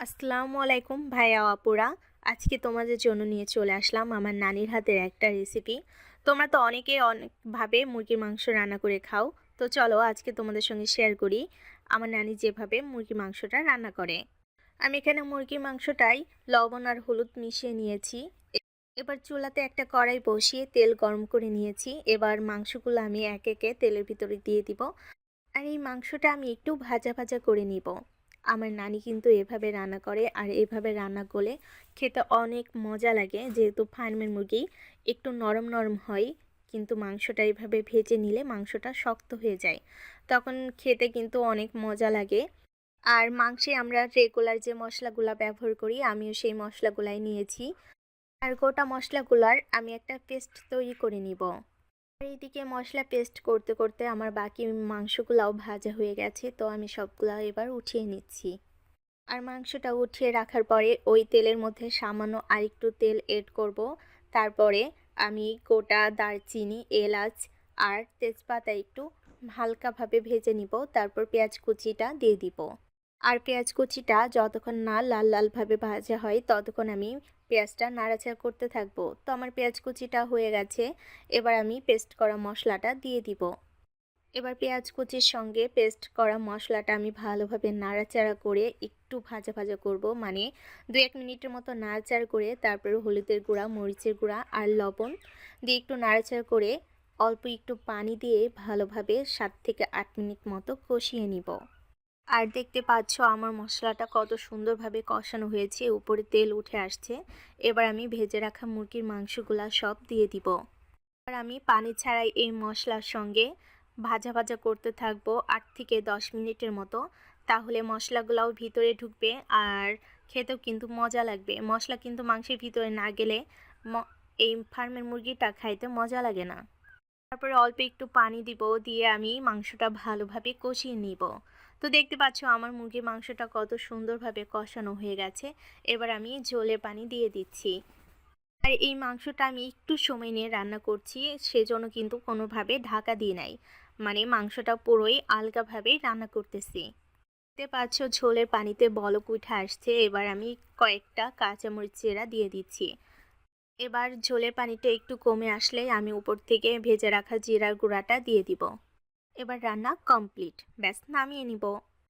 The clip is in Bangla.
আসসালামু আলাইকুম ভাইয়া আপুরা। আজকে তোমাদের জন্য নিয়ে চলে আসলাম আমার নানির হাতের একটা রেসিপি। তোমরা তো অনেকেই অনেকভাবে মুরগির মাংস রান্না করে খাও। তো চলো আজকে তোমাদের সঙ্গে শেয়ার করি আমার নানি যেভাবে মুরগির মাংসটা রান্না করে। আমি এখানে মুরগির মাংসটাই লবণ আর হলুদ মিশিয়ে নিয়েছি। এবার চুলাতে একটা কড়াই বসিয়ে তেল গরম করে নিয়েছি। এবার মাংসগুলো আমি একে একে তেলের ভিতরে দিয়ে দিব। আর এই মাংসটা আমি একটু ভাজা ভাজা করে নিব। আমার নানি কিন্তু এভাবে রান্না করে, আর এভাবে রান্না করলে খেতে অনেক মজা লাগে। যেহেতু ফার্মের মুরগি একটু নরম নরম হয়, কিন্তু মাংসটা এভাবে ভেজে নিলে মাংসটা শক্ত হয়ে যায়, তখন খেতে কিন্তু অনেক মজা লাগে। আর মাংসে আমরা রেগুলার যে মশলাগুলো ব্যবহার করি, আমিও সেই মশলাগুলাই নিয়েছি। আর গোটা মশলাগুলার আমি একটা পেস্ট তৈরি করে নিব। আর এইদিকে মশলা পেস্ট করতে করতে আমার বাকি মাংসগুলাও ভাজা হয়ে গেছে, তো আমি সবগুলা এবার উঠিয়ে নিচ্ছি। আর মাংসটা উঠিয়ে রাখার পরে ওই তেলের মধ্যে সামান্য আরেকটু তেল এড করব। তারপরে আমি গোটা দারচিনি, এলাচ আর তেজপাতা একটু হালকাভাবে ভেজে নিব। তারপর পেঁয়াজ কুচিটা দিয়ে দিব। আর পেঁয়াজ কুচিটা যতক্ষণ না লাল লালভাবে ভাজা হয় ততক্ষণ আমি পেঁয়াজটা নাড়াচাড়া করতে থাকবো। তো আমার পেঁয়াজ কুচিটা হয়ে গেছে। এবার আমি পেস্ট করা মশলাটা দিয়ে দিব। এবার পেঁয়াজ কুচির সঙ্গে পেস্ট করা মশলাটা আমি ভালোভাবে নাড়াচাড়া করে একটু ভাজা ভাজা করব, মানে 2-1 মিনিটের মতো নাড়াচাড়া করে তারপরে হলুদের গুঁড়া, মরিচের গুঁড়া আর লবণ দিয়ে একটু নাড়াচাড়া করে অল্প একটু পানি দিয়ে ভালোভাবে 7 থেকে 8 মিনিট মতো কষিয়ে নিব। আর দেখতে পাচ্ছ আমার মশলাটা কত সুন্দরভাবে কষানো হয়েছে, উপরে তেল উঠে আসছে। এবার আমি ভেজে রাখা মুরগির মাংসগুলা সব দিয়ে দিব। আর আমি পানি ছাড়াই এই মশলার সঙ্গে ভাজা ভাজা করতে থাকবো 8 থেকে 10 মিনিটের মতো। তাহলে মশলাগুলাও ভিতরে ঢুকবে আর খেতেও কিন্তু মজা লাগবে। মশলা কিন্তু মাংসের ভিতরে না গেলে এই ফার্মের মুরগিটা খাইতে মজা লাগে না। তারপরে অল্প একটু পানি দিব, দিয়ে আমি মাংসটা ভালোভাবে কষিয়ে নিব। তো দেখতে পাচ্ছ আমার মুরগির মাংসটা কত সুন্দরভাবে কষানো হয়ে গেছে। এবার আমি ঝোলের পানি দিয়ে দিচ্ছি। আর এই মাংসটা আমি একটু সময় নিয়ে রান্না করছি, সেজন্য কিন্তু কোনোভাবে ঢাকা দিয়ে নাই, মানে মাংসটা পুরোই আলগাভাবেই রান্না করতেছি। দেখতে পাচ্ছ ঝোলের পানিতে বলক উঠে আসছে। এবার আমি কয়েকটা কাঁচামরিচ চেরা দিয়ে দিচ্ছি। এবার ঝোলের পানিটা একটু কমে আসলে আমি উপর থেকে ভেজে রাখা জিরার গুঁড়াটা দিয়ে দিব। এবার রান্না কমপ্লিট, ব্যাস নামিয়ে নিব।